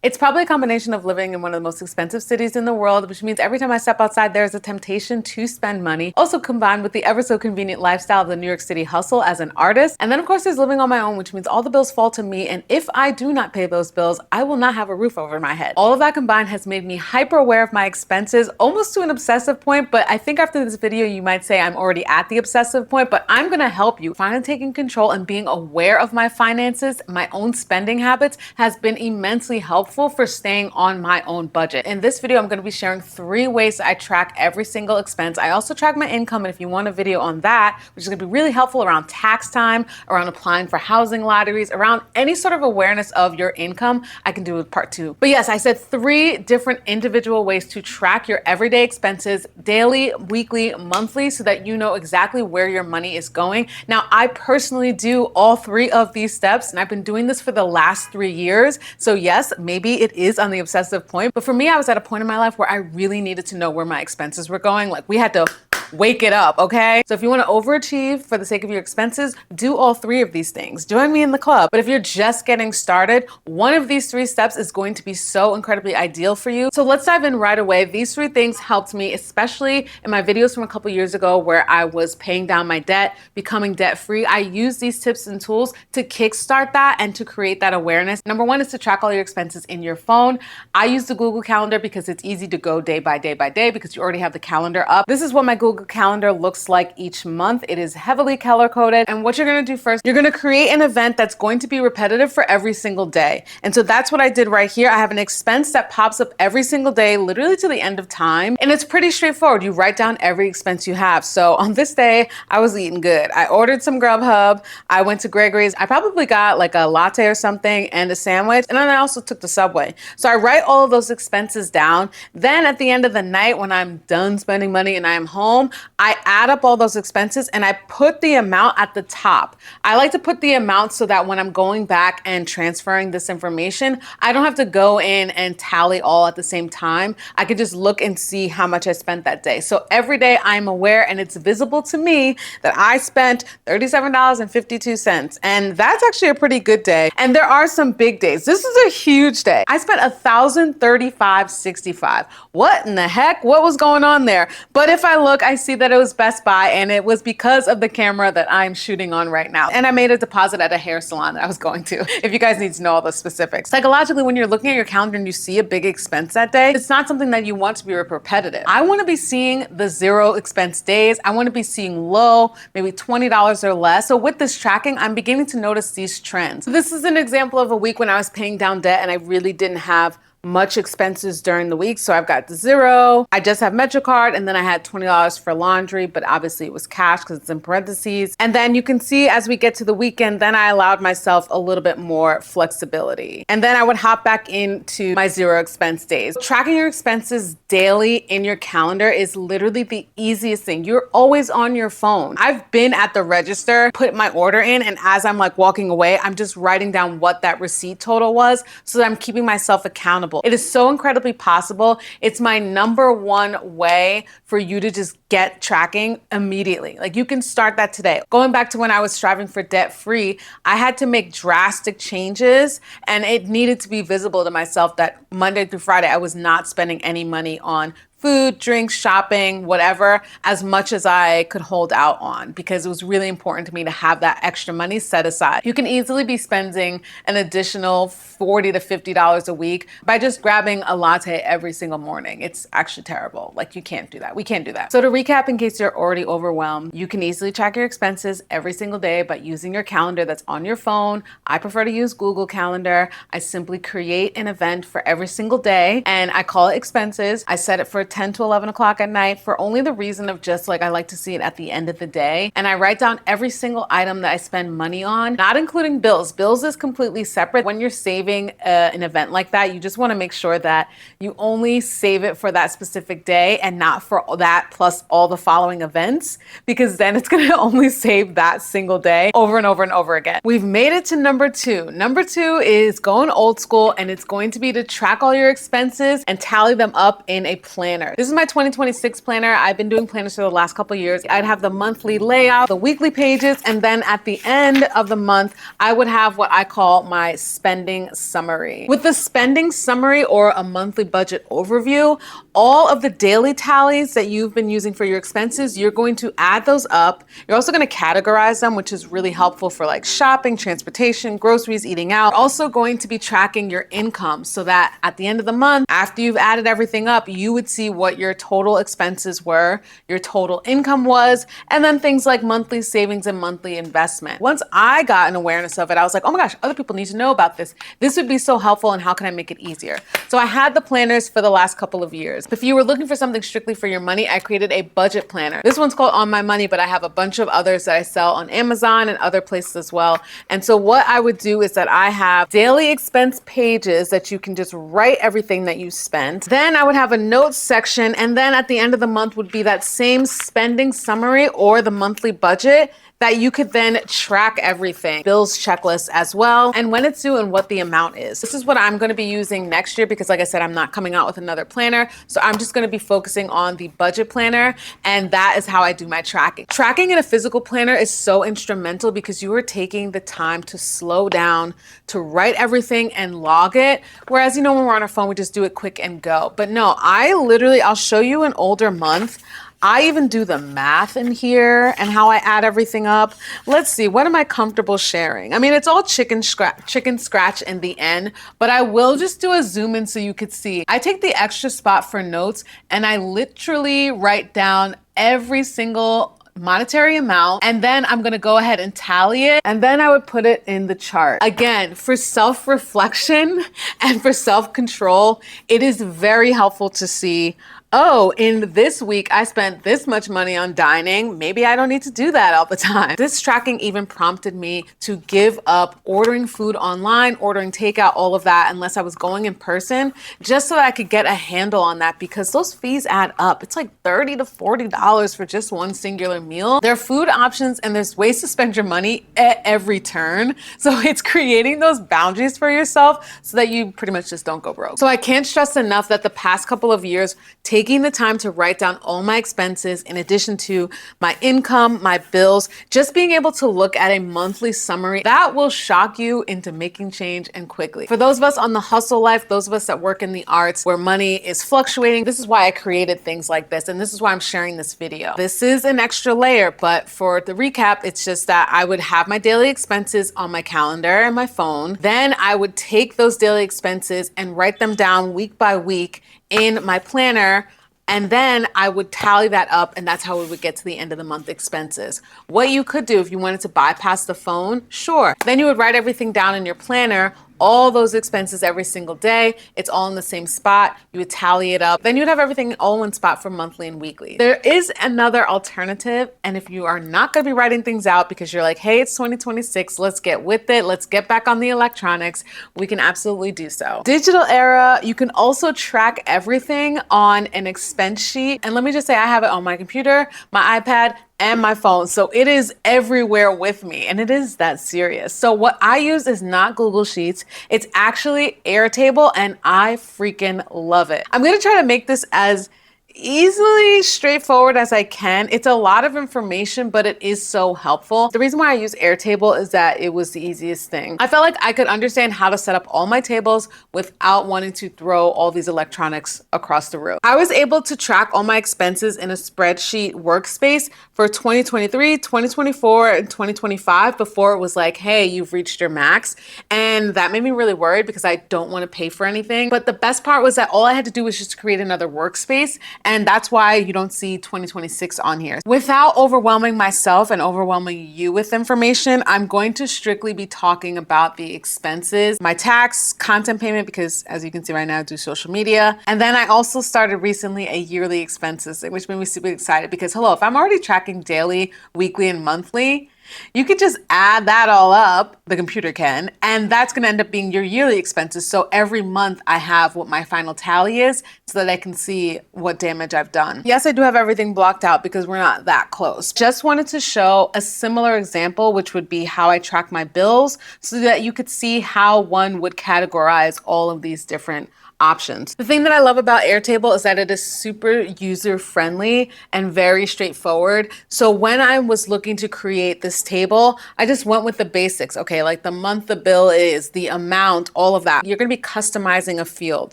It's probably a combination of living in one of the most expensive cities in the world, which means every time I step outside, there's a temptation to spend money. Also combined with the ever so convenient lifestyle of the New York City hustle as an artist. And then of course there's living on my own, which means all the bills fall to me. And if I do not pay those bills, I will not have a roof over my head. All of that combined has made me hyper aware of my expenses, almost to an obsessive point. But I think after this video, you might say I'm already at the obsessive point, but I'm gonna help you. Finally taking control and being aware of my finances, my own spending habits has been immensely helpful for staying on my own budget. In this video, I'm going to be sharing 3 ways I track every single expense. I also track my income, and if you want a video on that, which is going to be really helpful around tax time, around applying for housing lotteries, around any sort of awareness of your income, I can do with part 2. But yes, I said 3 different individual ways to track your everyday expenses daily, weekly, monthly, so that you know exactly where your money is going. Now, I personally do all 3 of these steps, and I've been doing this for the last 3 years. So yes, maybe it is on the obsessive point, but for me, I was at a point in my life where I really needed to know where my expenses were going. Like, we had to wake it up, okay? So if you want to overachieve for the sake of your expenses, do all 3 of these things. Join me in the club. But if you're just getting started, one of these 3 steps is going to be so incredibly ideal for you. So let's dive in right away. These 3 things helped me, especially in my videos from a couple years ago where I was paying down my debt, becoming debt-free. I use these tips and tools to kickstart that and to create that awareness. Number 1 is to track all your expenses in your phone. I use the Google Calendar because it's easy to go day by day by day because you already have the calendar up. This is what my Google Calendar looks like each month. It is heavily color coded. And what you're going to do first, you're going to create an event that's going to be repetitive for every single day. And so that's what I did right here. I have an expense that pops up every single day, literally to the end of time. And it's pretty straightforward. You write down every expense you have. So on this day, I was eating good. I ordered some Grubhub. I went to Gregory's. I probably got like a latte or something and a sandwich. And then I also took the subway. So I write all of those expenses down. Then at the end of the night, when I'm done spending money and I am home, I add up all those expenses and I put the amount at the top. I like to put the amount so that when I'm going back and transferring this information, I don't have to go in and tally all at the same time. I could just look and see how much I spent that day. So every day I'm aware and it's visible to me that I spent $37.52. And that's actually a pretty good day. And there are some big days. This is a huge day. I spent $1,035.65. What in the heck? What was going on there? But if I look, I see that it was Best Buy, and it was because of the camera that I'm shooting on right now. And I made a deposit at a hair salon that I was going to, if you guys need to know all the specifics. Psychologically, when you're looking at your calendar and you see a big expense that day, it's not something that you want to be repetitive. I want to be seeing the 0 expense days. I want to be seeing low, maybe $20 or less. So with this tracking, I'm beginning to notice these trends. This is an example of a week when I was paying down debt and I really didn't have much expenses during the week. So I've got 0. I just have MetroCard, and then I had $20 for laundry, but obviously it was cash because it's in parentheses. And then you can see as we get to the weekend, then I allowed myself a little bit more flexibility. And then I would hop back into my 0 expense days. Tracking your expenses daily in your calendar is literally the easiest thing. You're always on your phone. I've been at the register, put my order in, and as I'm like walking away, I'm just writing down what that receipt total was so that I'm keeping myself accountable. It is so incredibly possible. It's my number 1 way for you to just get tracking immediately. Like, you can start that today. Going back to when I was striving for debt free, I had to make drastic changes, and it needed to be visible to myself that Monday through Friday, I was not spending any money on food, drinks, shopping, whatever, as much as I could hold out on, because it was really important to me to have that extra money set aside. You can easily be spending an additional $40 to $50 a week by just grabbing a latte every single morning. It's actually terrible. Like, you can't do that. We can't do that. So to recap, in case you're already overwhelmed, you can easily track your expenses every single day by using your calendar that's on your phone. I prefer to use Google Calendar. I simply create an event for every single day and I call it expenses. I set it for 10 to 11 o'clock at night for only the reason of just like, I like to see it at the end of the day. And I write down every single item that I spend money on, not including bills. Bills is completely separate. When you're saving an event like that, you just want to make sure that you only save it for that specific day and not for that plus all the following events, because then it's going to only save that single day over and over and over again. We've made it to number 2. Number 2 is going old school, and it's going to be to track all your expenses and tally them up in a plan planner. This is my 2026 planner. I've been doing planners for the last couple years. I'd have the monthly layout, the weekly pages, and then at the end of the month, I would have what I call my spending summary. With the spending summary or a monthly budget overview, all of the daily tallies that you've been using for your expenses, you're going to add those up. You're also going to categorize them, which is really helpful for like shopping, transportation, groceries, eating out. You're also going to be tracking your income so that at the end of the month, after you've added everything up, you would see what your total expenses were, your total income was, and then things like monthly savings and monthly investment. Once I got an awareness of it, I was like, oh my gosh, other people need to know about this. This would be so helpful, and how can I make it easier? So I had the planners for the last couple of years. If you were looking for something strictly for your money, I created a budget planner. This one's called On My Money, but I have a bunch of others that I sell on Amazon and other places as well. And so what I would do is that I have daily expense pages that you can just write everything that you spent. Then I would have a notes section, and then at the end of the month would be that same spending summary or the monthly budget that you could then track everything, bills checklist as well, and when it's due and what the amount is. This is what I'm gonna be using next year because like I said, I'm not coming out with another planner. So I'm just gonna be focusing on the budget planner, and that is how I do my tracking. Tracking in a physical planner is so instrumental because you are taking the time to slow down, to write everything and log it. Whereas, when we're on our phone, we just do it quick and go. But no, I'll show you an older month. I even do the math in here and how I add everything up. Let's see, what am I comfortable sharing? I mean, it's all chicken scratch in the end, but I will just do a zoom in so you could see. I take the extra spot for notes and I literally write down every single monetary amount, and then I'm gonna go ahead and tally it, and then I would put it in the chart. Again, for self-reflection and for self-control, it is very helpful to see, oh, in this week, I spent this much money on dining. Maybe I don't need to do that all the time. This tracking even prompted me to give up ordering food online, ordering takeout, all of that, unless I was going in person, just so that I could get a handle on that, because those fees add up. It's like $30 to $40 for just one singular meal. There are food options and there's ways to spend your money at every turn. So it's creating those boundaries for yourself so that you pretty much just don't go broke. So I can't stress enough that the past couple of years, taking the time to write down all my expenses in addition to my income, my bills, just being able to look at a monthly summary, that will shock you into making change and quickly. For those of us on the hustle life, those of us that work in the arts where money is fluctuating, this is why I created things like this, and this is why I'm sharing this video. This is an extra layer, but for the recap, it's just that I would have my daily expenses on my calendar and my phone. Then I would take those daily expenses and write them down week by week in my planner, and then I would tally that up, and that's how we would get to the end of the month expenses. What you could do if you wanted to bypass the phone, sure. Then you would write everything down in your planner, all those expenses every single day. It's all in the same spot. You would tally it up. Then you'd have everything all in one spot for monthly and weekly. There is another alternative. And if you are not going to be writing things out because you're like, hey, it's 2026, let's get with it. Let's get back on the electronics. We can absolutely do so. Digital era, you can also track everything on an expense sheet. And let me just say, I have it on my computer, my iPad, and my phone. So it is everywhere with me, and it is that serious. So what I use is not Google Sheets. It's actually Airtable, and I freaking love it. I'm gonna try to make this as easily straightforward as I can. It's a lot of information, but it is so helpful. The reason why I use Airtable is that it was the easiest thing. I felt like I could understand how to set up all my tables without wanting to throw all these electronics across the room. I was able to track all my expenses in a spreadsheet workspace for 2023, 2024, and 2025 before it was like, hey, you've reached your max. And that made me really worried because I don't want to pay for anything. But the best part was that all I had to do was just create another workspace. And that's why you don't see 2026 on here. Without overwhelming myself and overwhelming you with information, I'm going to strictly be talking about the expenses, my tax, content payment, because as you can see right now, I do social media. And then I also started recently a yearly expenses, which made me super excited because hello, if I'm already tracking daily, weekly, and monthly, You could just add that all up, the computer can, and that's gonna end up being your yearly expenses. So every month I have what my final tally is so that I can see what damage I've done. Yes, I do have everything blocked out because we're not that close. Just wanted to show a similar example, which would be how I track my bills so that you could see how one would categorize all of these different options. The thing that I love about Airtable is that it is super user-friendly and very straightforward. So when I was looking to create this table, I just went with the basics. Okay, like the month the bill is, the amount, all of that. You're gonna be customizing a field.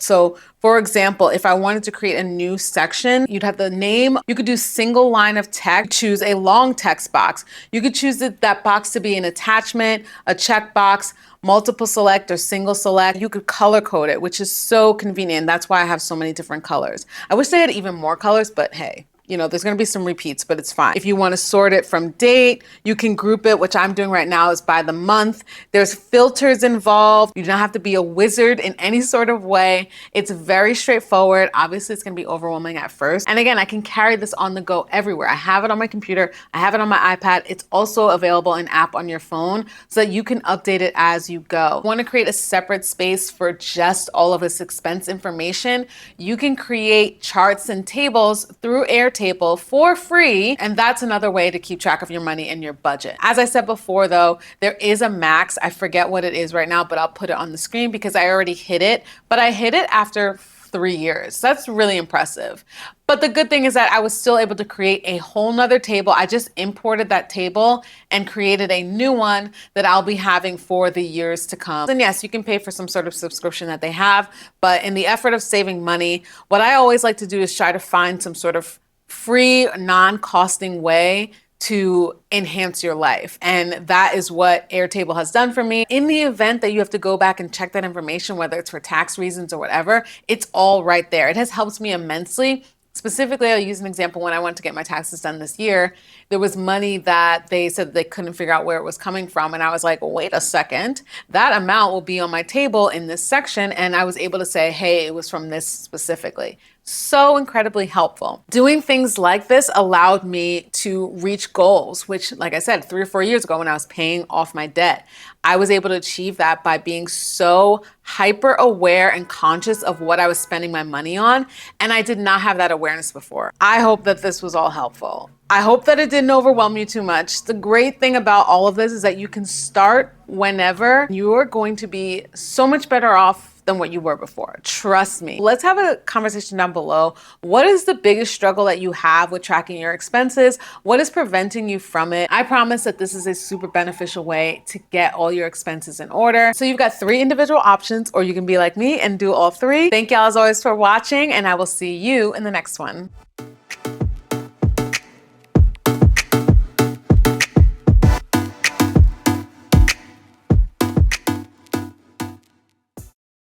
So for example, if I wanted to create a new section, you'd have the name. You could do single line of text, choose a long text box. You could choose that box to be an attachment, a checkbox, multiple select or single select. You could color code it, which is so convenient. That's why I have so many different colors. I wish they had even more colors, but hey, you know, there's gonna be some repeats, but it's fine. If you wanna sort it from date, you can group it, which I'm doing right now is by the month. There's filters involved. You don't have to be a wizard in any sort of way. It's very straightforward. Obviously, it's gonna be overwhelming at first. And again, I can carry this on the go everywhere. I have it on my computer. I have it on my iPad. It's also available in app on your phone so that you can update it as you go. Wanna create a separate space for just all of this expense information? You can create charts and tables through Airtable for free, and that's another way to keep track of your money and your budget. As I said before though, there is a max. I forget what it is right now, but I'll put it on the screen because I already hit it, but I hit it after 3 years. That's really impressive. But the good thing is that I was still able to create a whole nother table. I just imported that table and created a new one that I'll be having for the years to come. And yes, you can pay for some sort of subscription that they have, but in the effort of saving money, what I always like to do is try to find some sort of free, non-costing way to enhance your life. And that is what Airtable has done for me. In the event that you have to go back and check that information, whether it's for tax reasons or whatever, it's all right there. It has helped me immensely. Specifically, I'll use an example when I went to get my taxes done this year. There was money that they said they couldn't figure out where it was coming from. And I was like, well, wait a second, that amount will be on my table in this section. And I was able to say, hey, it was from this specifically. So incredibly helpful. Doing things like this allowed me to reach goals, which, like I said, 3 or 4 years ago when I was paying off my debt, I was able to achieve that by being so hyper aware and conscious of what I was spending my money on. And I did not have that awareness before. I hope that this was all helpful. I hope that it didn't overwhelm you too much. The great thing about all of this is that you can start whenever. You're going to be so much better off than what you were before. Trust me. Let's have a conversation down below. What is the biggest struggle that you have with tracking your expenses? What is preventing you from it? I promise that this is a super beneficial way to get all your expenses in order. So you've got 3 individual options, or you can be like me and do all 3. Thank y'all as always for watching, and I will see you in the next one.